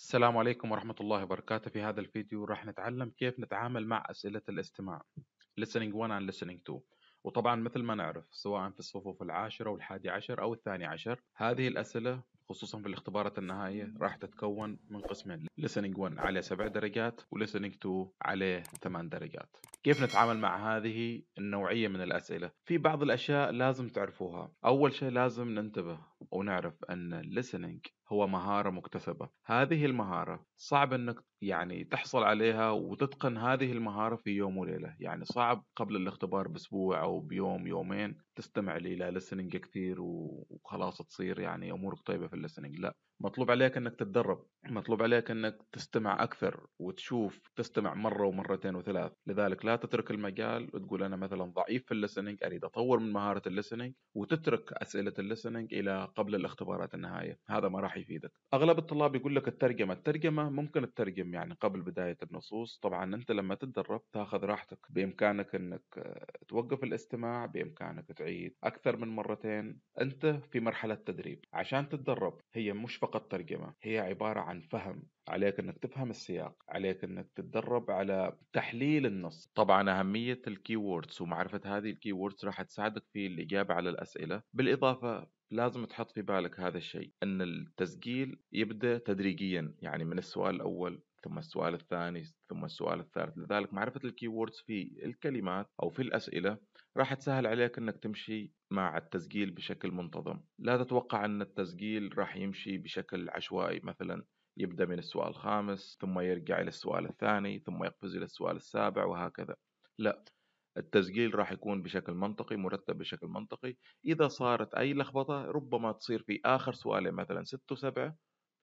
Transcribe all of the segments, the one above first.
السلام عليكم ورحمة الله وبركاته. في هذا الفيديو راح نتعلم كيف نتعامل مع أسئلة الاستماع listening 1 and listening 2. وطبعا مثل ما نعرف سواء في الصفوف العاشرة والحادي عشر أو الثاني عشر، هذه الأسئلة خصوصا في الاختبارات النهائية راح تتكون من قسمين: listening 1 عليه 7 درجات و listening 2 عليه 8 درجات. كيف نتعامل مع هذه النوعية من الأسئلة؟ في بعض الأشياء لازم تعرفوها. أول شيء لازم ننتبه ونعرف أن listening هو مهارة مكتسبة. هذه المهارة صعب انك تحصل عليها وتتقن هذه المهارة في يوم وليلة. يعني صعب قبل الاختبار باسبوع او بيوم يومين تستمع لي لا listening كثير وخلاص تصير امورك طيبة في الليسننج. لا، مطلوب عليك انك تتدرب، مطلوب عليك انك تستمع اكثر وتشوف، تستمع مرة ومرتين وثلاث. لذلك لا تترك المجال وتقول انا مثلا ضعيف في الليسننج اريد اطور من مهارة الليسننج وتترك اسئلة الليسننج الى قبل الاختبارات النهائية. هذا ما راح يفيدك. اغلب الطلاب يقول لك الترجمة ممكن تترجم قبل بداية النصوص. طبعا انت لما تتدرب تاخذ راحتك، بامكانك انك توقف الاستماع، بامكانك تعيد اكثر من مرتين. انت في مرحلة تدريب عشان تتدرب. هي مش فقط ترجمة، هي عبارة عن فهم. عليك انك تفهم السياق، عليك انك تتدرب على تحليل النص. طبعا اهمية الكي ووردز ومعرفة هذه الكي ووردز راح تساعدك في الاجابة على الاسئلة. بالاضافة لازم تحط في بالك هذا الشيء، ان التسجيل يبدأ تدريجيا، يعني من السؤال الاول ثم السؤال الثاني ثم السؤال الثالث. لذلك معرفة الكي ووردز في الكلمات او في الاسئلة راح تسهل عليك انك تمشي مع التسجيل بشكل منتظم. لا تتوقع ان التسجيل راح يمشي بشكل عشوائي، مثلا يبدأ من السؤال الخامس ثم يرجع إلى السؤال الثاني ثم يقفز إلى السؤال السابع وهكذا. لا، التسجيل راح يكون بشكل منطقي، مرتب بشكل منطقي. إذا صارت أي لخبطة ربما تصير في آخر سؤالين، مثلا 6 و7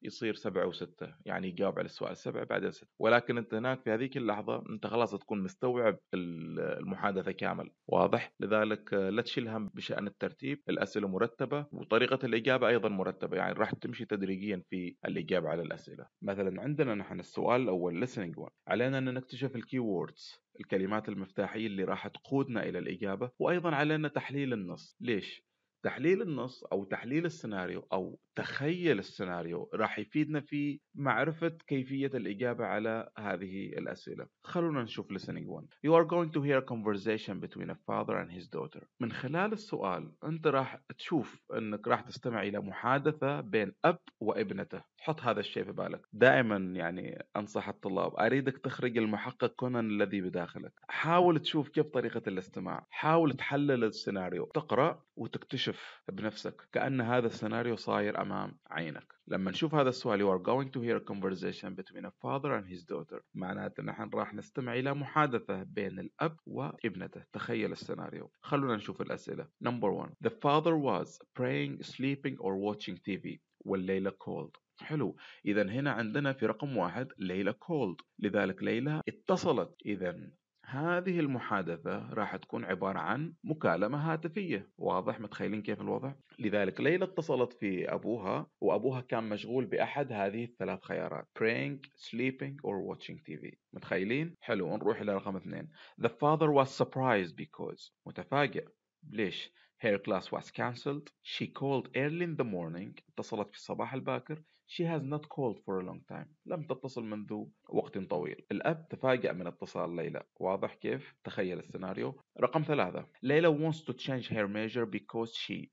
يصير 7 و6، يعني يجاوب على السؤال 7 بعدين 6. ولكن أنت هناك في هذيك اللحظة أنت خلاص تكون مستوعب المحادثة كامل. واضح؟ لذلك لا تشيل هم بشأن الترتيب. الأسئلة مرتبة وطريقة الإجابة أيضا مرتبة، يعني راح تمشي تدريجيا في الإجابة على الأسئلة. مثلا عندنا نحن السؤال الأول listening one، علينا أن نكتشف الكي ووردز، الكلمات المفتاحية اللي راح تقودنا إلى الإجابة. وأيضا علينا تحليل النص. ليش؟ تحليل النص أو تحليل السيناريو أو تخيل السيناريو راح يفيدنا في معرفة كيفية الإجابة على هذه الأسئلة. خلونا نشوف listening one. You are going to hear a conversation between a father and his daughter. من خلال السؤال أنت راح تشوف أنك راح تستمع إلى محادثة بين أب وابنته. حط هذا الشيء في بالك. دائما أنصح الطلاب، أريدك تخرج المحقق كونان الذي بداخلك. حاول تشوف كيف طريقة الاستماع، حاول تحلل السيناريو، تقرأ وتكتشف بنفسك كأن هذا السيناريو صاير أمام عينك. لما نشوف هذا السؤال you are going to hear a conversation between a father and his daughter، معناته نحن راح نستمع إلى محادثة بين الأب وابنته. تخيل السيناريو. خلونا نشوف الأسئلة. Number one: The father was praying, sleeping or watching TV والليلة cold. حلو. إذا هنا عندنا في رقم واحد ليلى كولد، لذلك ليلى اتصلت. إذا هذه المحادثة راح تكون عبارة عن مكالمة هاتفية. واضح؟ متخيلين كيف الوضع؟ لذلك ليلى اتصلت في أبوها وأبوها كان مشغول بأحد هذه الثلاث خيارات: praying, sleeping or watching TV. متخيلين؟ حلو. نروح إلى رقم اثنين. The father was surprised because، متفاجئ. ليش؟ Her class was cancelled. She called early in the morning. اتصلت في الصباح الباكر. She has not called for a long time. لم تتصل منذ وقت طويل. الأب تفاجأ من اتصال ليلى. واضح كيف؟ تخيل السيناريو. رقم ثلاثة. ليلى wants to change her major because she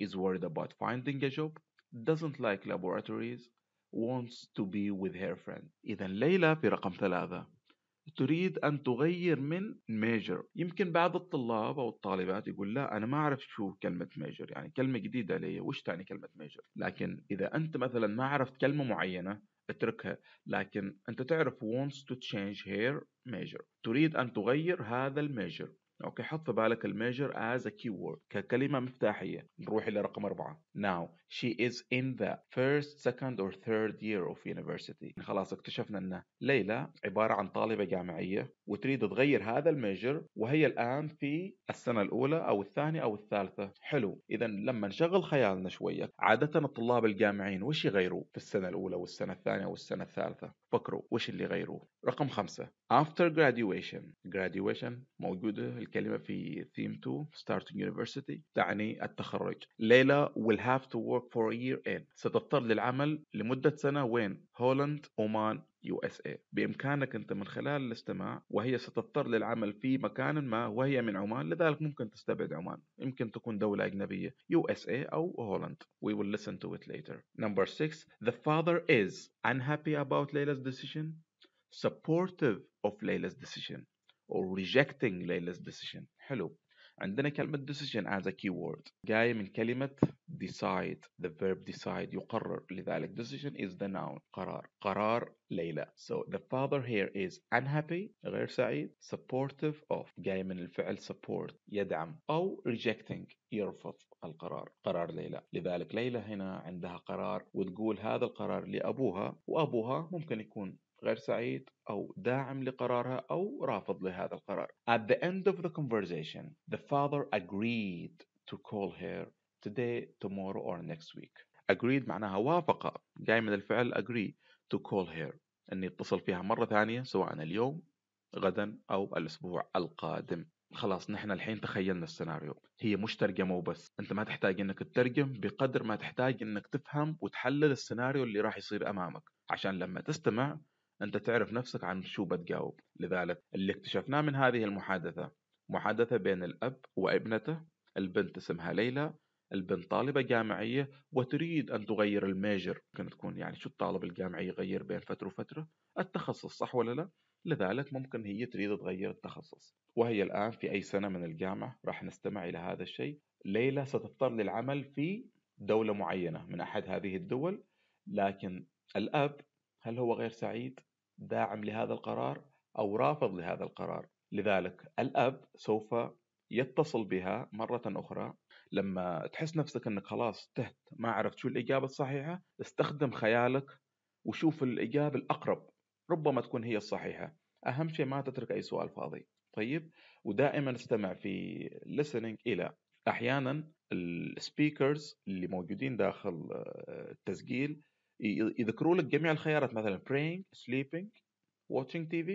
is worried about finding a job, doesn't like laboratories, wants to be with her friend. إذا ليلى في رقم ثلاثة تريد أن تغير من major. يمكن بعض الطلاب أو الطالبات يقول لا أنا ما أعرف شو كلمة major، يعني كلمة جديدة لي، وش تعني كلمة major. لكن إذا أنت مثلا ما عرفت كلمة معينة اتركها. لكن أنت تعرف wants to change her major، تريد أن تغير هذا الميجر. اوكي، حط في بالك الميجر as a keyword ككلمة مفتاحية. نروح إلى رقم 4. Now she is in the first, second or third year of university. خلاص اكتشفنا أن ليلى عبارة عن طالبة جامعية وتريد تغير هذا الميجر وهي الآن في السنة الأولى أو الثانية أو الثالثة. حلو. إذا لما نشغل خيالنا شوية، عادة الطلاب الجامعيين وش يغيروا في السنة الأولى والسنة الثانية والسنة الثالثة؟ فكروا وش اللي يغيروه. رقم 5. After graduation. graduation موجودة الكلمة في theme 2 starting university، تعني التخرج. ليلى will have to work for a year in. ستضطر للعمل لمدة سنة وين؟ هولند، عمان، USA. بإمكانك أنت من خلال الاستماع، وهي ستضطر للعمل في مكان ما وهي من عمان، لذلك ممكن تستبعد عمان، يمكن تكون دولة أجنبية USA أو هولند. We will listen to it later. Number 6. The father is unhappy about Layla's decision, supportive of Layla's decision, or rejecting Layla's decision. حلو. عندنا كلمة decision as a keyword جاية من كلمة decide. The verb decide يقرر، لذلك decision is the noun. قرار ليلى. So the father here is unhappy غير سعيد، supportive of جاية من الفعل support يدعم، أو rejecting يرفض قرار ليلى. لذلك ليلى هنا عندها قرار وتقول هذا القرار لأبوها، وأبوها ممكن يكون غير سعيد أو داعم لقرارها أو رافض لهذا القرار. At the end of the conversation, the father agreed to call her today, tomorrow or next week. Agreed معناها وافق، جاي من الفعل agree to call her، أن يتصل فيها مرة ثانية سواء اليوم، غدا أو الأسبوع القادم. خلاص نحن الحين تخيلنا السيناريو، هي مش ترجمة وبس، أنت ما تحتاج أنك تترجم بقدر ما تحتاج أنك تفهم وتحلل السيناريو اللي راح يصير أمامك، عشان لما تستمع أنت تعرف نفسك عن شو بتجاوب. لذلك اللي اكتشفناه من هذه المحادثة، محادثة بين الأب وابنته، البنت اسمها ليلى، البنت طالبة جامعية وتريد أن تغير الميجر. ممكن تكون يعني شو الطالب الجامعي يغير بين فترة وفترة؟ التخصص، صح ولا لا؟ لذلك ممكن هي تريد تغير التخصص، وهي الآن في أي سنة من الجامعة. راح نستمع إلى هذا الشيء. ليلى ستضطر للعمل في دولة معينة من أحد هذه الدول، لكن الأب هل هو غير سعيد، داعم لهذا القرار، أو رافض لهذا القرار؟ لذلك الأب سوف يتصل بها مرة أخرى. لما تحس نفسك أنك خلاص تهت ما عرفت شو الإجابة الصحيحة، استخدم خيالك وشوف الإجابة الأقرب، ربما تكون هي الصحيحة. أهم شيء ما تترك أي سؤال فاضي. طيب، ودائما استمع في listening إلى، أحيانا السبيكرز اللي موجودين داخل التسجيل يذكروا لك جميع الخيارات، مثلا praying, sleeping, watching TV.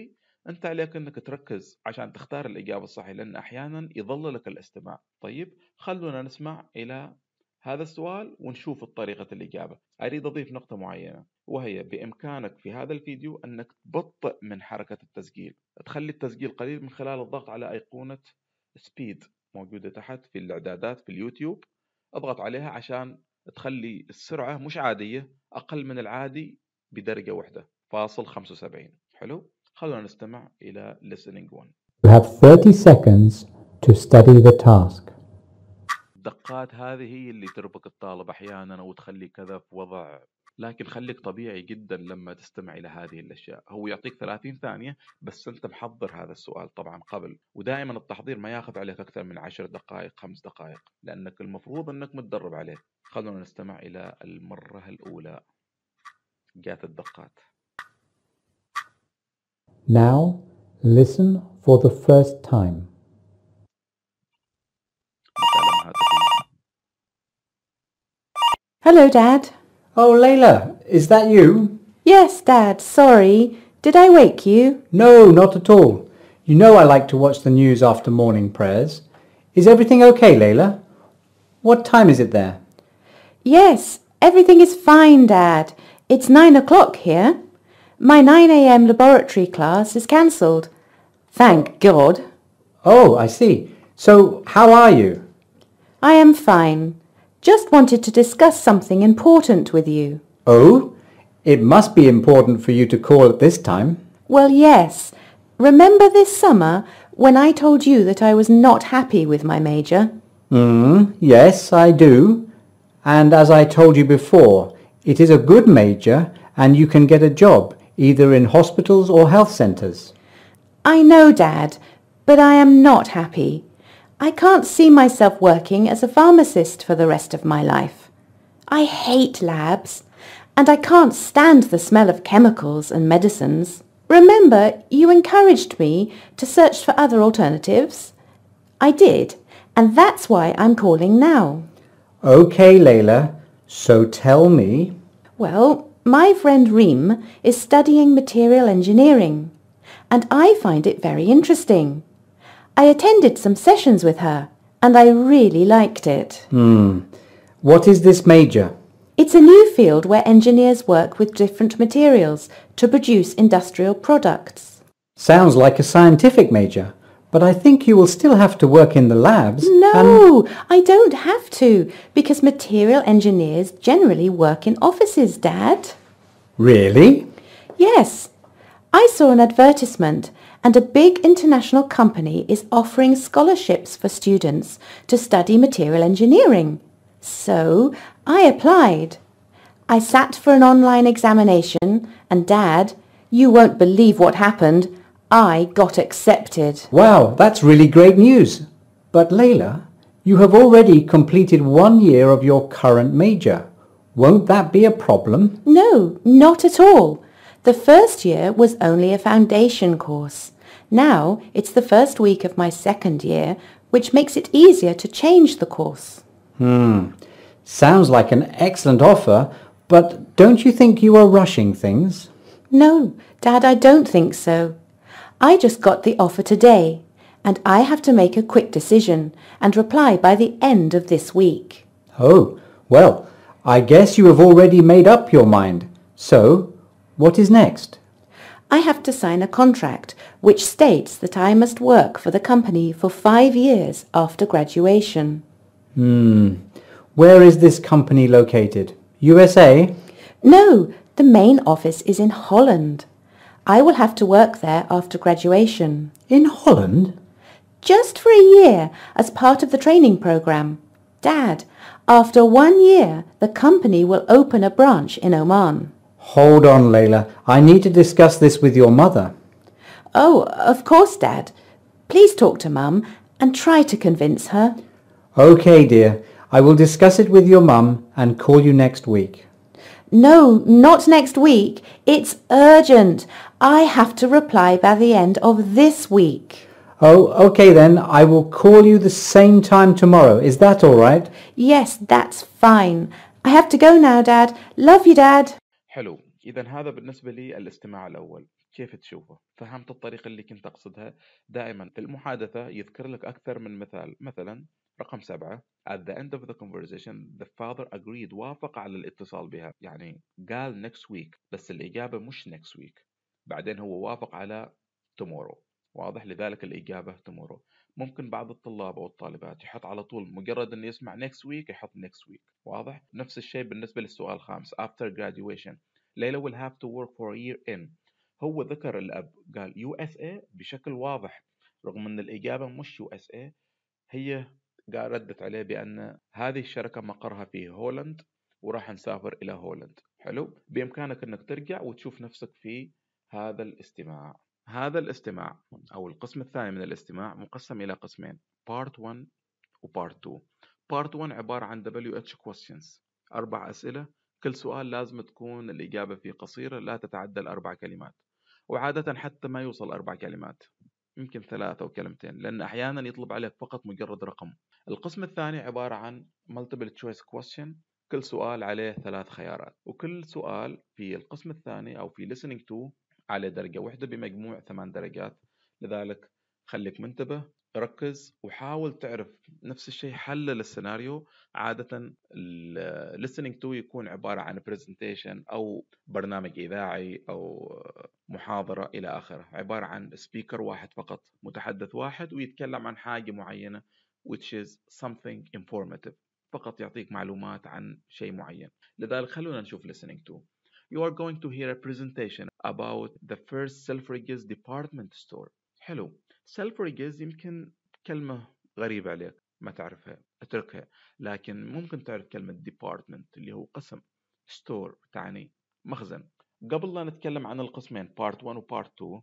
أنت عليك أنك تركز عشان تختار الإجابة الصحيحة، لأن أحيانا يظل لك الاستماع. طيب، خلونا نسمع إلى هذا السؤال ونشوف طريقة الإجابة. أريد أضيف نقطة معينة، وهي بإمكانك في هذا الفيديو أنك تبطئ من حركة التسجيل، تخلي التسجيل قليل من خلال الضغط على أيقونة سبيد موجودة تحت في الإعدادات في اليوتيوب. اضغط عليها عشان تخلي السرعة مش عادية، أقل من العادي بدرجة واحدة فاصل 75. حلو؟ خلونا نستمع إلى listening 1. You have 30 seconds to study the task. الدقات هذه هي اللي تربك الطالب أحيانا وتخلي كذا في وضع، لكن خليك طبيعي جدا لما تستمع إلى هذه الأشياء. هو يعطيك 30 ثانية بس أنت محضر هذا السؤال طبعا قبل، ودائما التحضير ما ياخذ عليك أكثر من 10 دقائق 5 دقائق، لأنك المفروض أنك متدرب عليه. خلونا نستمع إلى المرة الأولى، جات الدقات. Now listen for the first time. مكالمة هاتفية. Hello, Dad. Oh, Layla, is that you? Yes, Dad. Sorry. Did I wake you? No, not at all. You know I like to watch the news after morning prayers. Is everything okay, Layla? What time is it there? Yes, everything is fine, Dad. It's 9 o'clock here. My 9 a.m. laboratory class is cancelled. Thank God. Oh, I see. So, how are you? I am fine. Just wanted to discuss something important with you. Oh, it must be important for you to call at this time. Well, yes. Remember this summer when I told you that I was not happy with my major? Yes, I do. And as I told you before, it is a good major and you can get a job either in hospitals or health centres. I know, Dad, but I am not happy. I can't see myself working as a pharmacist for the rest of my life. I hate labs, and I can't stand the smell of chemicals and medicines. Remember, you encouraged me to search for other alternatives? I did, and that's why I'm calling now. Okay, Layla, so tell me. Well, my friend Reem is studying material engineering, and I find it very interesting. I attended some sessions with her, and I really liked it. What is this major? It's a new field where engineers work with different materials to produce industrial products. Sounds like a scientific major, but I think you will still have to work in the labs. No, I don't have to, because material engineers generally work in offices, Dad. Really? Yes. I saw an advertisement, and a big international company is offering scholarships for students to study material engineering. So I applied. I sat for an online examination, and Dad, you won't believe what happened. I got accepted. Wow, that's really great news. But Layla, you have already completed 1 year of your current major. Won't that be a problem? No, not at all. The first year was only a foundation course. Now it's the first week of my second year, which makes it easier to change the course. Sounds like an excellent offer, but don't you think you are rushing things? No, Dad, I don't think so. I just got the offer today, and I have to make a quick decision and reply by the end of this week. Oh, well, I guess you have already made up your mind. So, what is next? I have to sign a contract which states that I must work for the company for 5 years after graduation. Where is this company located? USA? No, the main office is in Holland. I will have to work there after graduation. In Holland? Just for a year as part of the training program. Dad, after 1 year, the company will open a branch in Oman. Hold on, Layla. I need to discuss this with your mother. Oh, of course, Dad. Please talk to Mum and try to convince her. Okay, dear. I will discuss it with your mum and call you next week. No, not next week. It's urgent. I have to reply by the end of this week. Oh, okay then. I will call you the same time tomorrow. Is that all right? Yes, that's fine. I have to go now, Dad. Love you, Dad. حلو. إذا هذا بالنسبة لي الاستماع الأول. كيف تشوفه؟ فهمت الطريقة اللي كنت أقصدها؟ دائما في المحادثة يذكر لك أكثر من مثال. مثلا رقم 7 At the end of the conversation the father agreed وافق على الاتصال بها. يعني قال next week بس الإجابة مش next week. بعدين هو وافق على tomorrow. واضح؟ لذلك الإجابة tomorrow. ممكن بعض الطلاب أو الطالبات يحط على طول مجرد أنه يسمع next week يحط next week. واضح؟ نفس الشيء بالنسبة للسؤال 5 after graduation ليلى will have to work for a year in. هو ذكر الأب قال USA بشكل واضح رغم أن الإجابة مش USA. هي ردت عليه بأن هذه الشركة مقرها في هولند وراح نسافر إلى هولند. حلو. بإمكانك أنك ترجع وتشوف نفسك في هذا الاستماع. هذا الاستماع أو القسم الثاني من الاستماع مقسم إلى قسمين Part 1 و Part 2. Part 1 عبارة عن WH questions 4 أسئلة. كل سؤال لازم تكون الإجابة فيه قصيرة لا تتعدى 4 كلمات، وعادة حتى ما يوصل 4 كلمات، يمكن 3 وكلمتين، لأن أحيانا يطلب عليك فقط مجرد رقم. القسم الثاني عبارة عن multiple choice question. كل سؤال عليه 3 خيارات، وكل سؤال في القسم الثاني أو في listening to عليه درجة واحدة بمجموع 8 درجات. لذلك خليك منتبه، ركز وحاول تعرف. نفس الشيء حلل السيناريو. عادة listening to يكون عبارة عن presentation أو برنامج إذاعي أو محاضرة إلى آخره، عبارة عن speaker واحد فقط، متحدث واحد ويتكلم عن حاجة معينة which is something informative، فقط يعطيك معلومات عن شيء معين. لذلك خلونا نشوف listening to. You are going to hear a presentation about the first Selfridges department store. حلو. Selfridges يمكن كلمة غريبة عليك ما تعرفها، اتركها. لكن ممكن تعرف كلمة department اللي هو قسم. store تعني مخزن. قبل لا نتكلم عن القسمين part 1 و part 2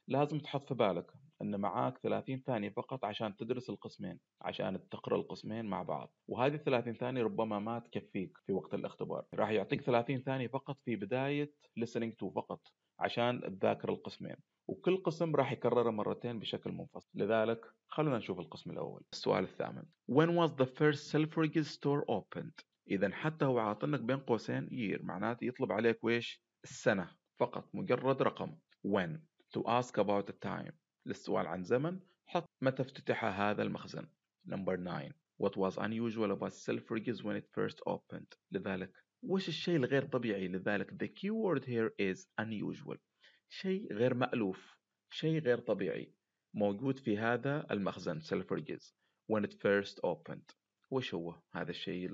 لازم تحط في بالك أن معاك 30 ثانية فقط عشان تدرس القسمين، عشان تقرأ القسمين مع بعض. وهذه 30 ثانية ربما ما تكفيك في وقت الاختبار. راح يعطيك 30 ثانية فقط في بداية listening to فقط عشان تذاكر القسمين، وكل قسم راح يكرره مرتين بشكل منفصل. لذلك خلونا نشوف القسم الأول. السؤال الثامن When was the first Selfridges store opened؟ إذا حتى هو عاطنك بين قوسين year معناته يطلب عليك ويش؟ السنة فقط، مجرد رقم. When to ask about the time. للسؤال عن زمن حط متى افتتح هذا المخزن. Number 9 What was unusual about Selfridges when it first opened. لذلك وش الشيء الغير طبيعي؟ لذلك the keyword here is unusual. شيء غير مألوف، شيء غير طبيعي موجود في هذا المخزن Selfridges when it first opened. وش هو هذا الشيء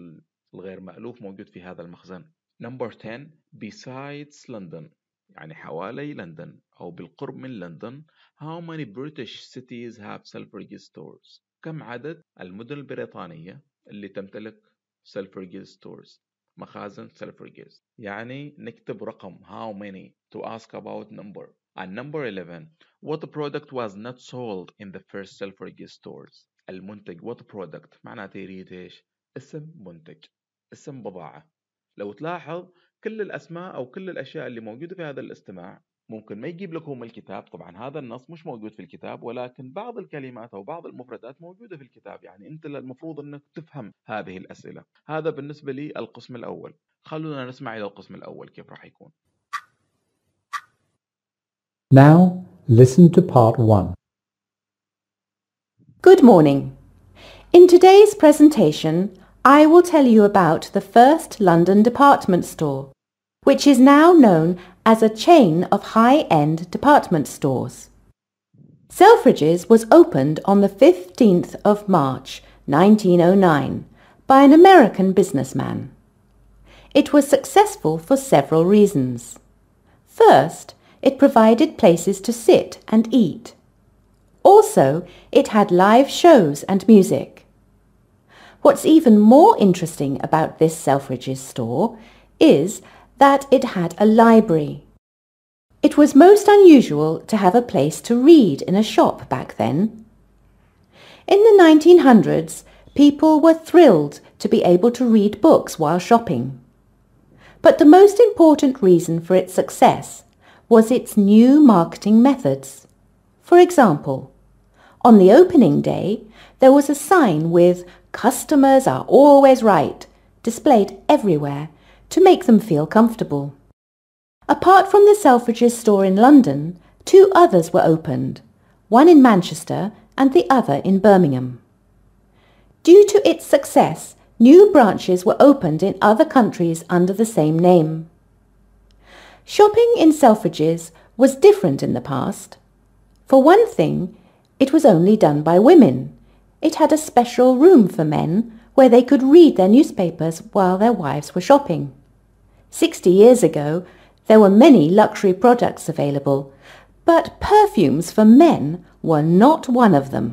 الغير مألوف موجود في هذا المخزن؟ Number 10 besides London، يعني حوالي لندن أو بالقرب من لندن. How many British cities have Selfridges stores؟ كم عدد المدن البريطانية اللي تمتلك Selfridges stores؟ مخازن Selfridges. يعني نكتب رقم how many to ask about number. And number 11 what product was not sold in the first Selfridges stores؟ المنتج what product معناته يريد ايش؟ اسم منتج، اسم بضاعة. لو تلاحظ كل الأسماء أو كل الأشياء اللي موجودة في هذا الاستماع ممكن ما يجيب لكم الكتاب، طبعا هذا النص مش موجود في الكتاب، ولكن بعض الكلمات أو بعض المفردات موجودة في الكتاب. يعني أنت المفروض أنك تفهم هذه الأسئلة. هذا بالنسبة لي القسم الأول. خلونا نسمع إلى القسم الأول كيف راح يكون. Now listen to part 1. Good morning. In today's presentation, I will tell you about the first London department store, which is now known as a chain of high-end department stores. Selfridges was opened on the 15th of March 1909 by an American businessman. It was successful for several reasons. First, it provided places to sit and eat. Also, it had live shows and music. What's even more interesting about this Selfridges store is that it had a library. It was most unusual to have a place to read in a shop back then. In the 1900s, people were thrilled to be able to read books while shopping. But the most important reason for its success was its new marketing methods. For example, on the opening day, there was a sign with "Customers are always right" displayed everywhere to make them feel comfortable. Apart from the Selfridges store in London, 2 others were opened, one in Manchester and the other in Birmingham. Due to its success, new branches were opened in other countries under the same name. Shopping in Selfridges was different in the past. For one thing, it was only done by women. It had a special room for men where they could read their newspapers while their wives were shopping. 60 years ago, there were many luxury products available, but perfumes for men were not one of them.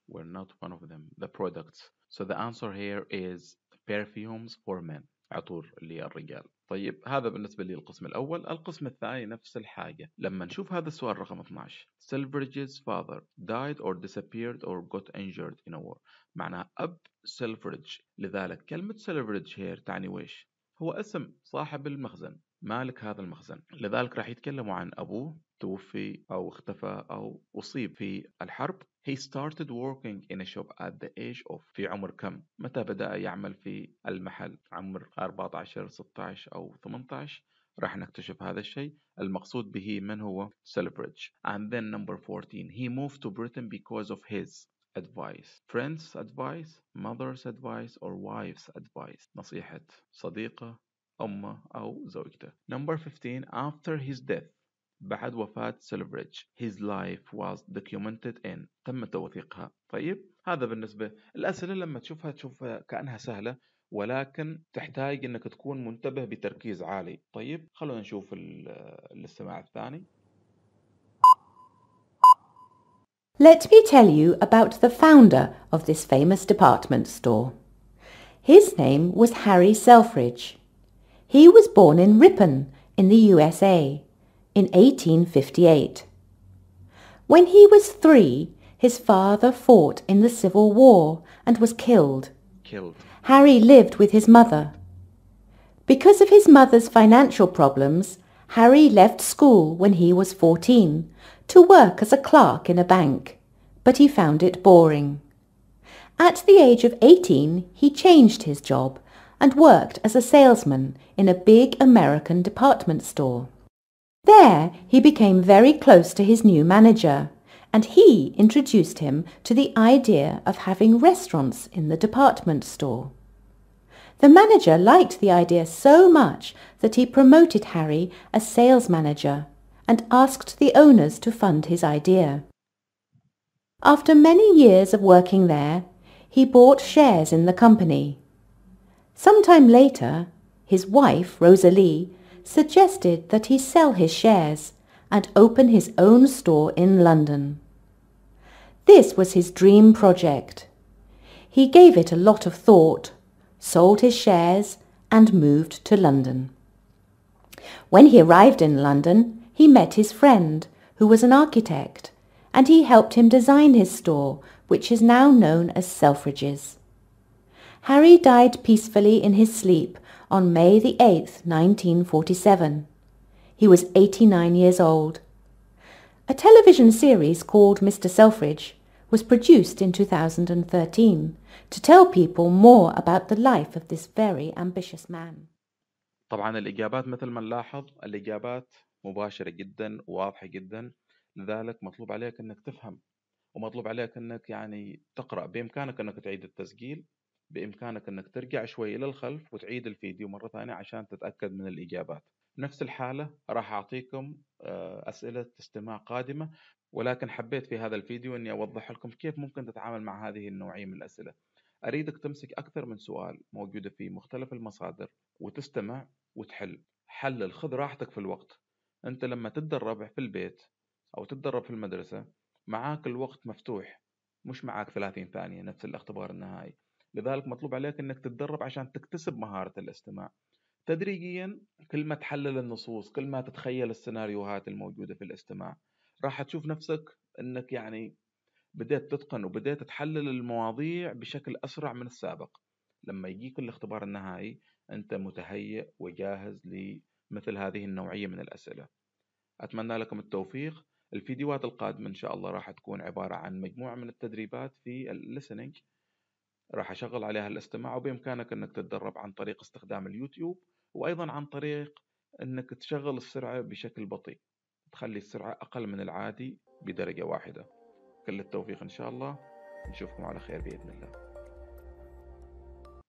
Were not one of them, the products. So the answer here is perfumes for men. عطور للرجال. طيب هذا بالنسبة لي القسم الأول. القسم الثاني نفس الحاجة. لما نشوف هذا السؤال رقم 12 Selfridge's father died or disappeared or got injured in a war. معناها أب Selfridge. لذلك كلمة Selfridge here تعني ويش؟ هو اسم صاحب المخزن، مالك هذا المخزن. لذلك راح يتكلموا عن أبوه توفي أو اختفى أو أصيب في الحرب. He started working in a shop at the age of في عمر كم؟ متى بدأ يعمل في المحل؟ عمر 14 16 أو 18. راح نكتشف هذا الشيء. المقصود به من هو؟ Selfridge. And then number 14 he moved to Britain because of his advice. Friends advice, mother's advice or wife's advice. نصيحة صديقة، أمه أو زوجته. Number 15 after his death. بعد وفاة Selfridge his life was documented in. تم توثيقها. طيب هذا بالنسبة الأسئلة لما تشوفها كأنها سهلة، ولكن تحتاج أنك تكون منتبه بتركيز عالي. طيب خلونا نشوف الاستماع الثاني. Let me tell you about the founder of this famous department store. His name was Harry Selfridge. He was born in Ripon in the USA in 1858. When he was 3, his father fought in the Civil War and was killed. Harry lived with his mother. Because of his mother's financial problems, Harry left school when he was 14 to work as a clerk in a bank, but he found it boring. At the age of 18, he changed his job and worked as a salesman in a big American department store. There, he became very close to his new manager, and he introduced him to the idea of having restaurants in the department store. The manager liked the idea so much that he promoted Harry as sales manager and asked the owners to fund his idea. After many years of working there, he bought shares in the company. Sometime later, his wife, Rosalie, suggested that he sell his shares and open his own store in London. This was his dream project. He gave it a lot of thought, sold his shares and moved to London. When he arrived in London, he met his friend, who was an architect, and he helped him design his store, which is now known as Selfridges. Harry died peacefully in his sleep on May the 8th, 1947. He was 89 years old. A television series called Mr. Selfridge was produced in 2013 to tell people more about the life of this very ambitious man. طبعا الإجابات مثل ما نلاحظ الإجابات مباشرة جدا وواضحة جدا، لذلك مطلوب عليك أنك تفهم ومطلوب عليك أنك تقرأ. بإمكانك أنك تعيد التسجيل، بإمكانك أنك ترجع شوي إلى الخلف وتعيد الفيديو مرة ثانية عشان تتأكد من الإجابات. نفس الحالة راح أعطيكم أسئلة استماع قادمة، ولكن حبيت في هذا الفيديو أني أوضح لكم كيف ممكن تتعامل مع هذه النوعية من الأسئلة. أريدك تمسك أكثر من سؤال موجودة في مختلف المصادر وتستمع وتحل. حلل، خذ راحتك في الوقت. أنت لما تتدرب في البيت أو تتدرب في المدرسة معاك الوقت مفتوح، مش معاك 30 ثانية نفس الاختبار النهائي. لذلك مطلوب عليك أنك تتدرب عشان تكتسب مهارة الاستماع. تدريجيا كل ما تحلل النصوص، كل ما تتخيل السيناريوهات الموجودة في الاستماع، راح تشوف نفسك أنك بديت تتقن وبديت تحلل المواضيع بشكل أسرع من السابق. لما يجيك الاختبار النهائي أنت متهيئ وجاهز لمثل هذه النوعية من الأسئلة. أتمنى لكم التوفيق. الفيديوهات القادمة إن شاء الله راح تكون عبارة عن مجموعة من التدريبات في الليسننج، راح أشغل عليها الاستماع، وبإمكانك أنك تتدرب عن طريق استخدام اليوتيوب، وأيضا عن طريق أنك تشغل السرعة بشكل بطيء، تخلي السرعة أقل من العادي بدرجة واحدة. كل التوفيق إن شاء الله، نشوفكم على خير بإذن الله.